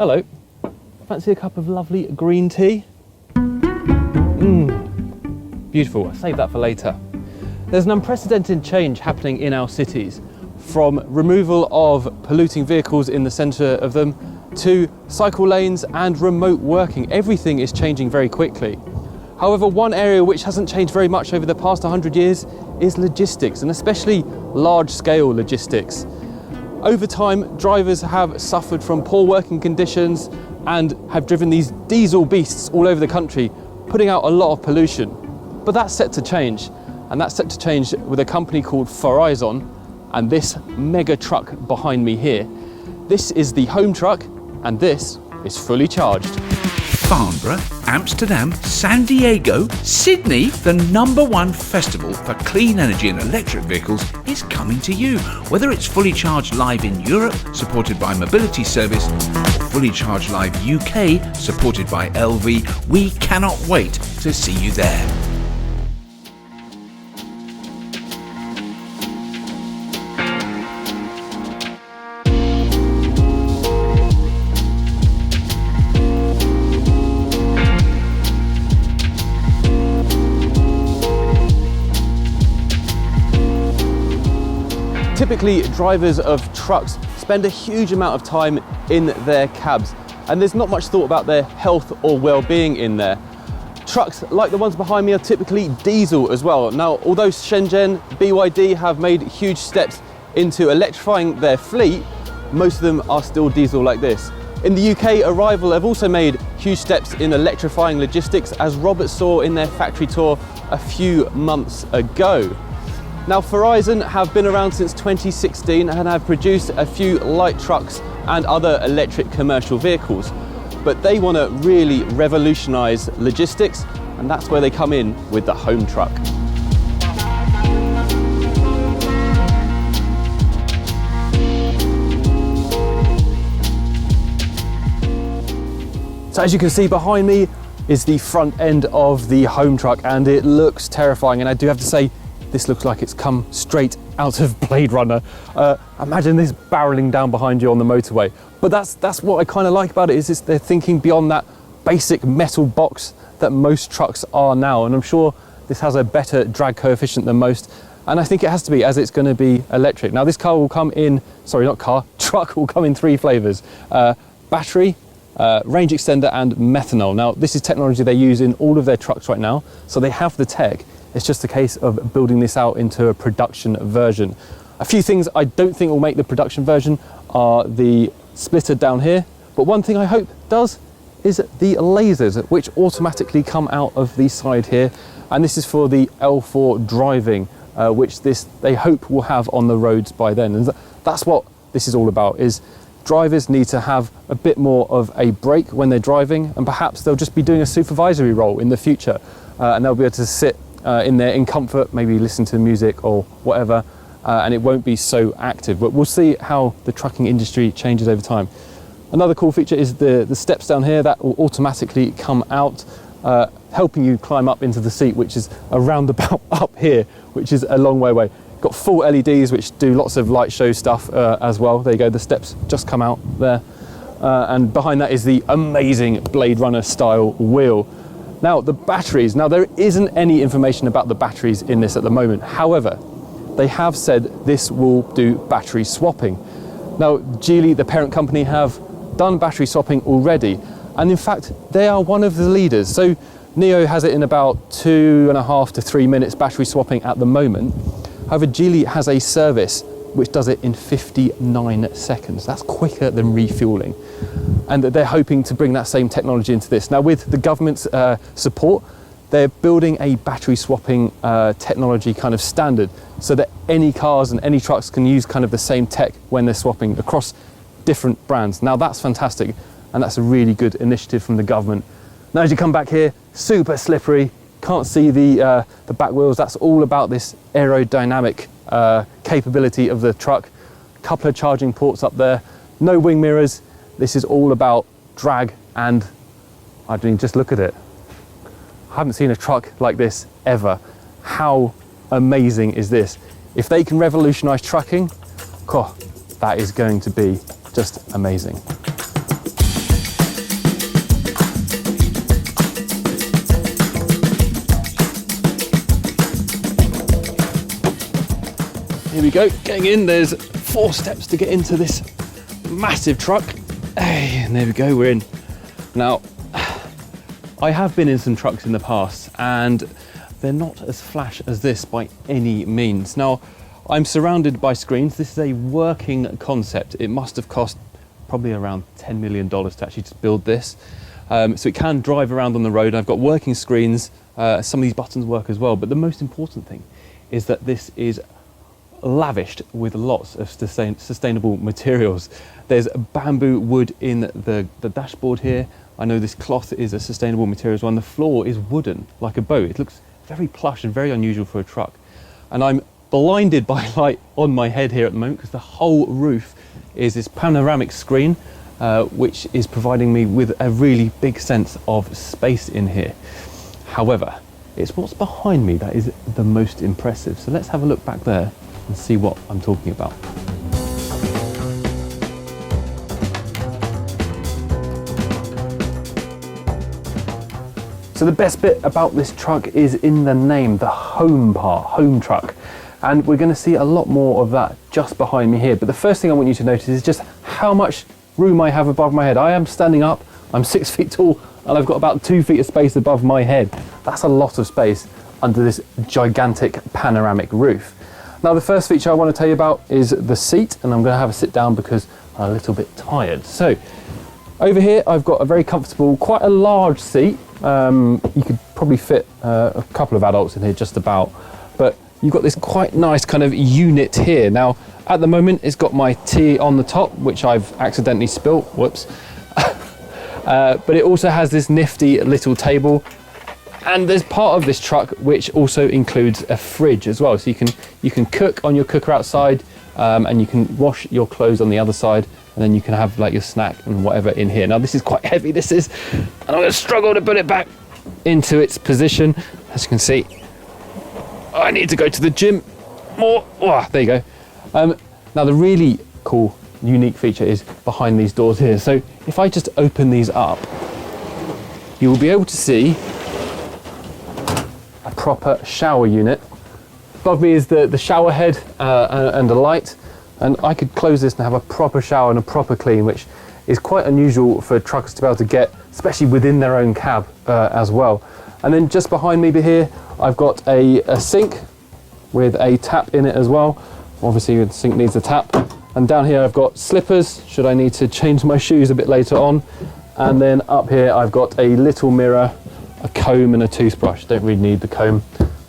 Hello. Fancy a cup of lovely green tea? Beautiful. I'll save that for later. There's an unprecedented change happening in our cities, from removal of polluting vehicles in the centre of them to cycle lanes and remote working. Everything is changing very quickly. However, one area which hasn't changed very much over the past 100 years is logistics, and especially large-scale logistics. Over time, drivers have suffered from poor working conditions and have driven these diesel beasts all over the country, putting out a lot of pollution. But that's set to change, and that's set to change with a company called Farizon and this mega truck behind me here. This is the Homtruck, and this is fully charged. Farnborough, Amsterdam, San Diego, Sydney, the #1 festival for clean energy and electric vehicles is coming to you. Whether it's fully charged live in Europe, supported by Mobility Service, or fully charged live UK, supported by LV, we cannot wait to see you there. Typically, drivers of trucks spend a huge amount of time in their cabs, and there's not much thought about their health or well-being in there. Trucks like the ones behind me are typically diesel as well. Now, although Shenzhen, BYD have made huge steps into electrifying their fleet, most of them are still diesel like this. In the UK, Arrival have also made huge steps in electrifying logistics, as Robert saw in their factory tour a few months ago. Now, Farizon have been around since 2016 and have produced a few light trucks and other electric commercial vehicles. But they want to really revolutionise logistics, and that's where they come in with the Homtruck. So as you can see behind me is the front end of the Homtruck, and it looks terrifying, and I do have to say, this looks like it's come straight out of Blade Runner. Imagine this barreling down behind you on the motorway. But that's what I kind of like about it, is they're thinking beyond that basic metal box that most trucks are now. And I'm sure this has a better drag coefficient than most. And I think it has to be, as it's going to be electric. Now, this car will come in, truck will come in 3 flavours. Battery, range extender and methanol. Now, this is technology they use in all of their trucks right now. So they have the tech. It's just a case of building this out into a production version. A few things I don't think will make the production version are the splitter down here, but one thing I hope does is the lasers, which automatically come out of the side here, and this is for the L4 driving, which they hope will have on the roads by then. And that's what this is all about, is drivers need to have a bit more of a break when they're driving, and perhaps they'll just be doing a supervisory role in the future, and they'll be able to sit in there in comfort, maybe listen to music or whatever, and it won't be so active. But we'll see how the trucking industry changes over time. Another cool feature is the steps down here that will automatically come out, helping you climb up into the seat, which is a roundabout up here, which is a long way away. Got full LEDs, which do lots of light show stuff as well. There you go, the steps just come out there. And behind that is the amazing Blade Runner style wheel. Now, the batteries. Now, there isn't any information about the batteries in this at the moment. However, they have said this will do battery swapping. Now, Geely, the parent company, have done battery swapping already. And in fact, they are one of the leaders. So NIO has it in about 2.5 to 3 minutes battery swapping at the moment. However, Geely has a service which does it in 59 seconds. That's quicker than refueling. And they're hoping to bring that same technology into this. Now, with the government's support, they're building a battery swapping technology kind of standard, so that any cars and any trucks can use kind of the same tech when they're swapping across different brands. Now, that's fantastic, and that's a really good initiative from the government. Now, as you come back here, super slippery, can't see the back wheels. That's all about this aerodynamic capability of the truck. A couple of charging ports up there, no wing mirrors. This is all about drag, and I mean, just look at it. I haven't seen a truck like this ever. How amazing is this? If they can revolutionise trucking, that is going to be just amazing. we go, getting in. There's 4 steps to get into this massive truck. Hey, and there we go, we're in. Now, I have been in some trucks in the past and they're not as flash as this by any means. Now, I'm surrounded by screens. This is a working concept. It must have cost probably around $10 million to actually just build this. So it can drive around on the road. I've got working screens. Some of these buttons work as well. But the most important thing is that this is lavished with lots of sustainable materials. There's bamboo wood in the dashboard here. I know this cloth is a sustainable material as well. And the floor is wooden, like a boat. It looks very plush and very unusual for a truck. And I'm blinded by light on my head here at the moment because the whole roof is this panoramic screen, which is providing me with a really big sense of space in here. However, it's what's behind me that is the most impressive. So let's have a look back there and see what I'm talking about. So the best bit about this truck is in the name, the home part, Homtruck. And we're going to see a lot more of that just behind me here. But the first thing I want you to notice is just how much room I have above my head. I am standing up, I'm 6 feet tall, and I've got about 2 feet of space above my head. That's a lot of space under this gigantic panoramic roof. Now, the first feature I want to tell you about is the seat, and I'm going to have a sit down because I'm a little bit tired. So over here, I've got a very comfortable, quite a large seat. You could probably fit a couple of adults in here just about, but you've got this quite nice kind of unit here. Now, at the moment, it's got my tea on the top, which I've accidentally spilt, whoops. But it also has this nifty little table. And there's part of this truck which also includes a fridge as well. So you can cook on your cooker outside, and you can wash your clothes on the other side, and then you can have like your snack and whatever in here. Now, this is quite heavy, this is, and I'm gonna struggle to put it back into its position. As you can see, I need to go to the gym more. Oh, there you go. Now, the really cool, unique feature is behind these doors here. So if I just open these up, you will be able to see a proper shower unit. Above me is the shower head and a light. And I could close this and have a proper shower and a proper clean, which is quite unusual for truckers to be able to get, especially within their own cab as well. And then just behind me here, I've got a sink with a tap in it as well. Obviously the sink needs a tap. And down here I've got slippers, should I need to change my shoes a bit later on. And then up here I've got a little mirror, a comb and a toothbrush. Don't really need the comb,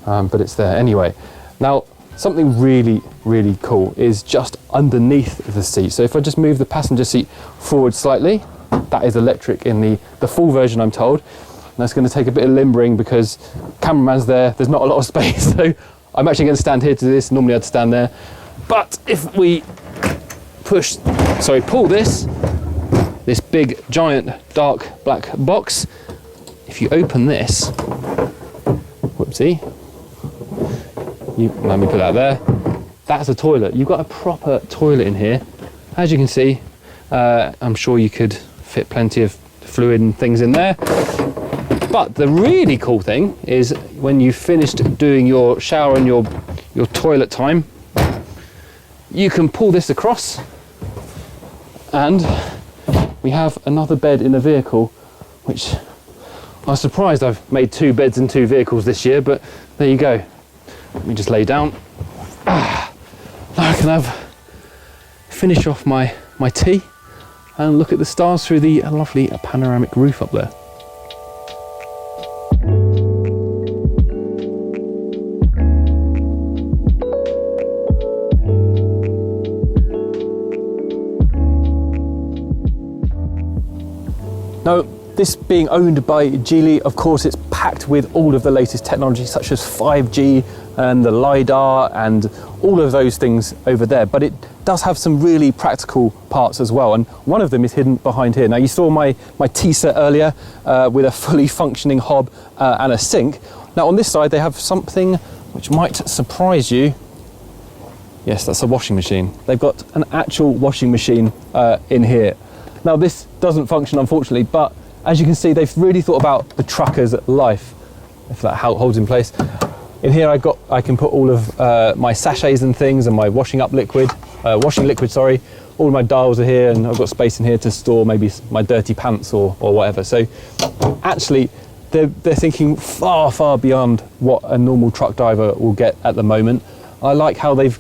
but it's there anyway. Now, something really, really cool is just underneath the seat. So if I just move the passenger seat forward slightly, that is electric in the full version, I'm told. And that's going to take a bit of limbering because cameraman's there's not a lot of space. So I'm actually going to stand here to do this. Normally I'd stand there. But if we pull this big, giant, dark black box, if you open this, whoopsie, let me put that there. That's a toilet. You've got a proper toilet in here. As you can see, I'm sure you could fit plenty of fluid and things in there. But the really cool thing is when you've finished doing your shower and your toilet time, you can pull this across and we have another bed in the vehicle, which I was surprised I've made 2 beds in 2 vehicles this year, but there you go. Let me just lay down. Now I can finish off my tea and look at the stars through the lovely panoramic roof up there. Now, this being owned by Geely, of course, it's packed with all of the latest technology such as 5G and the LiDAR and all of those things over there. But it does have some really practical parts as well. And one of them is hidden behind here. Now, you saw my tea set earlier with a fully functioning hob and a sink. Now, on this side, they have something which might surprise you. Yes, that's a washing machine. They've got an actual washing machine in here. Now, this doesn't function, unfortunately, but as you can see, they've really thought about the trucker's life, if that holds in place. In here I can put all of my sachets and things and my washing liquid, sorry. All of my dials are here, and I've got space in here to store maybe my dirty pants or whatever. So actually they're thinking far, far beyond what a normal truck driver will get at the moment. I like how they've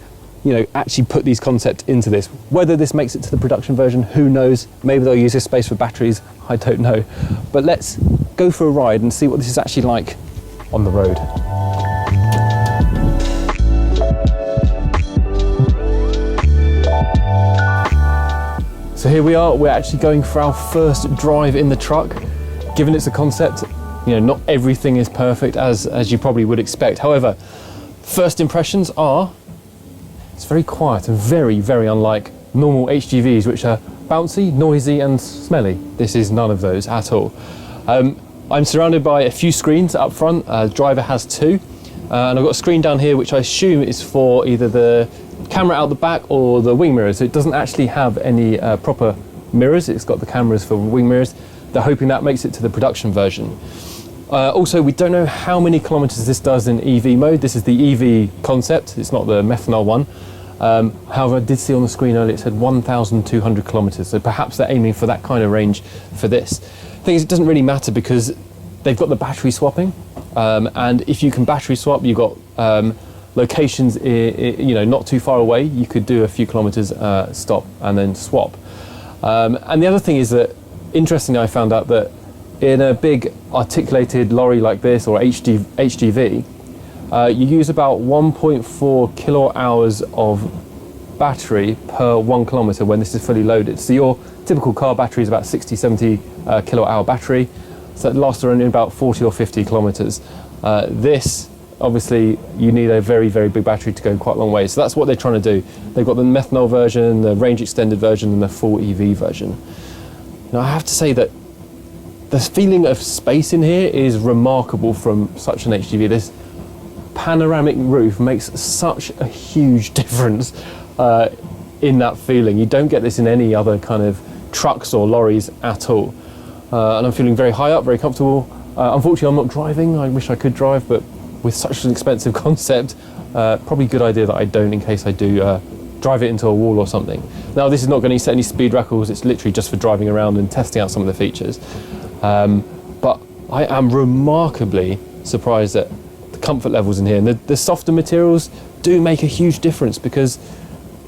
actually put these concepts into this. Whether this makes it to the production version, who knows? Maybe they'll use this space for batteries, I don't know. But let's go for a ride and see what this is actually like on the road. So here we are, we're actually going for our first drive in the truck. Given it's a concept, not everything is perfect as you probably would expect. However, first impressions are, it's very quiet and very, very unlike normal HGVs, which are bouncy, noisy and smelly. This is none of those at all. I'm surrounded by a few screens up front. The driver has two. And I've got a screen down here which I assume is for either the camera out the back or the wing mirrors. So it doesn't actually have any proper mirrors. It's got the cameras for wing mirrors. They're hoping that makes it to the production version. Also, we don't know how many kilometers this does in EV mode. This is the EV concept, it's not the methanol one. However, I did see on the screen earlier it said 1,200 kilometers, so perhaps they're aiming for that kind of range for this. The thing is, it doesn't really matter because they've got the battery swapping, and if you can battery swap, you've got locations not too far away. You could do a few kilometers, stop and then swap. And the other thing is that, interestingly, I found out that in a big articulated lorry like this or HGV, you use about 1.4 kilowatt hours of battery per 1 kilometer when this is fully loaded. So your typical car battery is about 60, 70 kilowatt hour battery. So it lasts around about 40 or 50 kilometers. This, obviously, you need a very, very big battery to go quite a long way. So that's what they're trying to do. They've got the methanol version, the range extended version, and the full EV version. Now, I have to say that the feeling of space in here is remarkable from such an HGV. This panoramic roof makes such a huge difference in that feeling. You don't get this in any other kind of trucks or lorries at all. And I'm feeling very high up, very comfortable. Unfortunately, I'm not driving. I wish I could drive, but with such an expensive concept, probably a good idea that I don't, in case I do drive it into a wall or something. Now, this is not going to set any speed records. It's literally just for driving around and testing out some of the features. But I am remarkably surprised at the comfort levels in here. And the softer materials do make a huge difference, because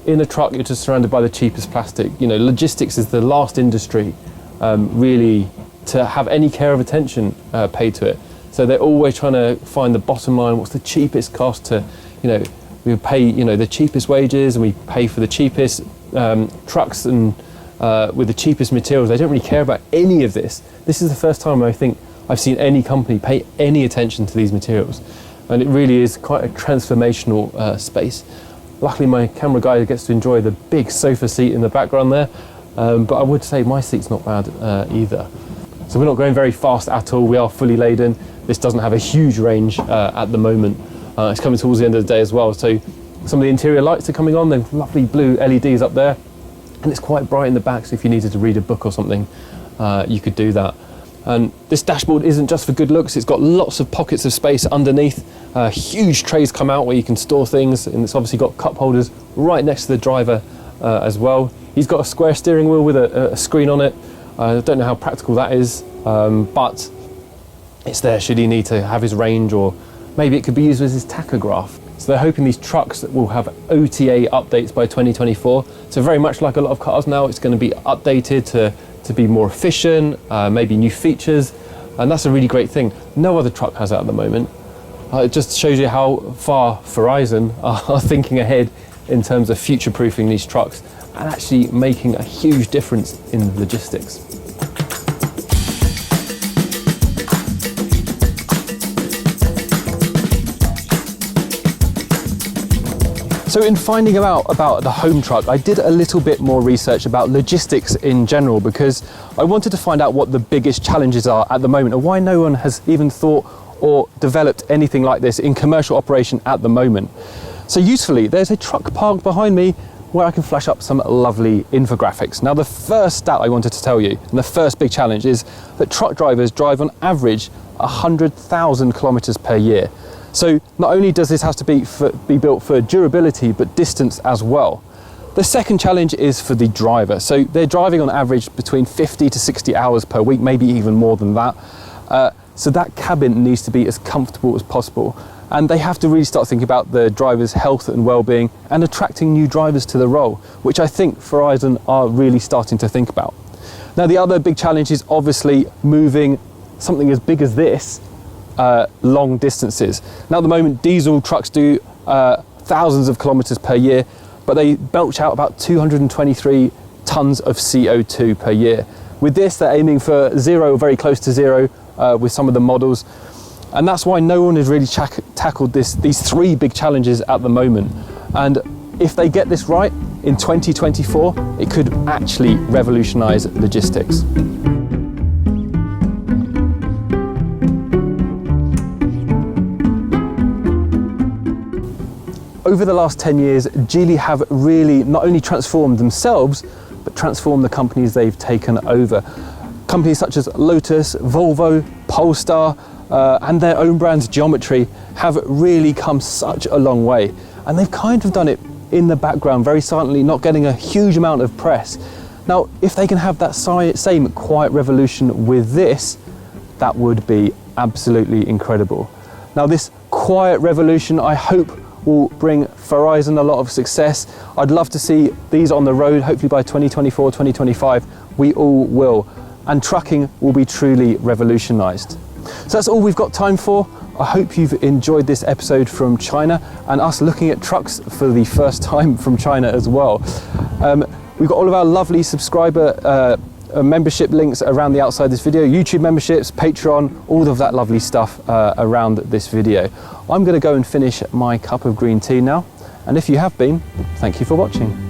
in a truck you're just surrounded by the cheapest plastic. Logistics is the last industry really to have any care of attention paid to it. So they're always trying to find the bottom line. What's the cheapest cost to, we pay, the cheapest wages, and we pay for the cheapest trucks and with the cheapest materials. They don't really care about any of this. This is the first time I think I've seen any company pay any attention to these materials. And it really is quite a transformational space. Luckily, my camera guy gets to enjoy the big sofa seat in the background there. But I would say my seat's not bad either. So we're not going very fast at all. We are fully laden. This doesn't have a huge range at the moment. It's coming towards the end of the day as well. So some of the interior lights are coming on. They're lovely blue LEDs up there. And it's quite bright in the back, so if you needed to read a book or something, you could do that. And this dashboard isn't just for good looks. It's got lots of pockets of space underneath. Huge trays come out where you can store things, and it's obviously got cup holders right next to the driver as well. He's got a square steering wheel with a screen on it. I don't know how practical that is, but it's there should he need to have his range, or maybe it could be used as his tachograph. So they're hoping these trucks will have OTA updates by 2024. So very much like a lot of cars now, it's going to be updated to be more efficient, maybe new features, and that's a really great thing. No other truck has that at the moment. It just shows you how far Farizon are thinking ahead in terms of future-proofing these trucks and actually making a huge difference in logistics. So in finding out about the Homtruck, I did a little bit more research about logistics in general, because I wanted to find out what the biggest challenges are at the moment and why no one has even thought or developed anything like this in commercial operation at the moment. So usefully, there's a truck parked behind me where I can flash up some lovely infographics. Now, the first stat I wanted to tell you, and the first big challenge, is that truck drivers drive on average 100,000 kilometers per year. So not only does this have to be built for durability, but distance as well. The second challenge is for the driver. So they're driving on average between 50 to 60 hours per week, maybe even more than that. So that cabin needs to be as comfortable as possible. And they have to really start thinking about the driver's health and well-being and attracting new drivers to the role, which I think Farizon are really starting to think about. Now, the other big challenge is obviously moving something as big as this long distances. Now, at the moment, diesel trucks do thousands of kilometers per year, but they belch out about 223 tons of CO2 per year. With this, they're aiming for zero, or very close to zero, with some of the models. And that's why no one has really tackled these three big challenges at the moment. And if they get this right in 2024, it could actually revolutionize logistics. Over the last 10 years, Geely have really not only transformed themselves, but transformed the companies they've taken over. Companies such as Lotus, Volvo, Polestar, and their own brand Geometry have really come such a long way. And they've kind of done it in the background, very silently, not getting a huge amount of press. Now, if they can have that same quiet revolution with this, that would be absolutely incredible. Now, this quiet revolution, I hope, will bring Farizon a lot of success. I'd love to see these on the road, hopefully by 2024, 2025, we all will. And trucking will be truly revolutionized. So that's all we've got time for. I hope you've enjoyed this episode from China and us looking at trucks for the first time from China as well. We've got all of our lovely subscriber membership links around the outside of this video, YouTube memberships, Patreon, all of that lovely stuff around this video. I'm going to go and finish my cup of green tea now, and if you have been, thank you for watching.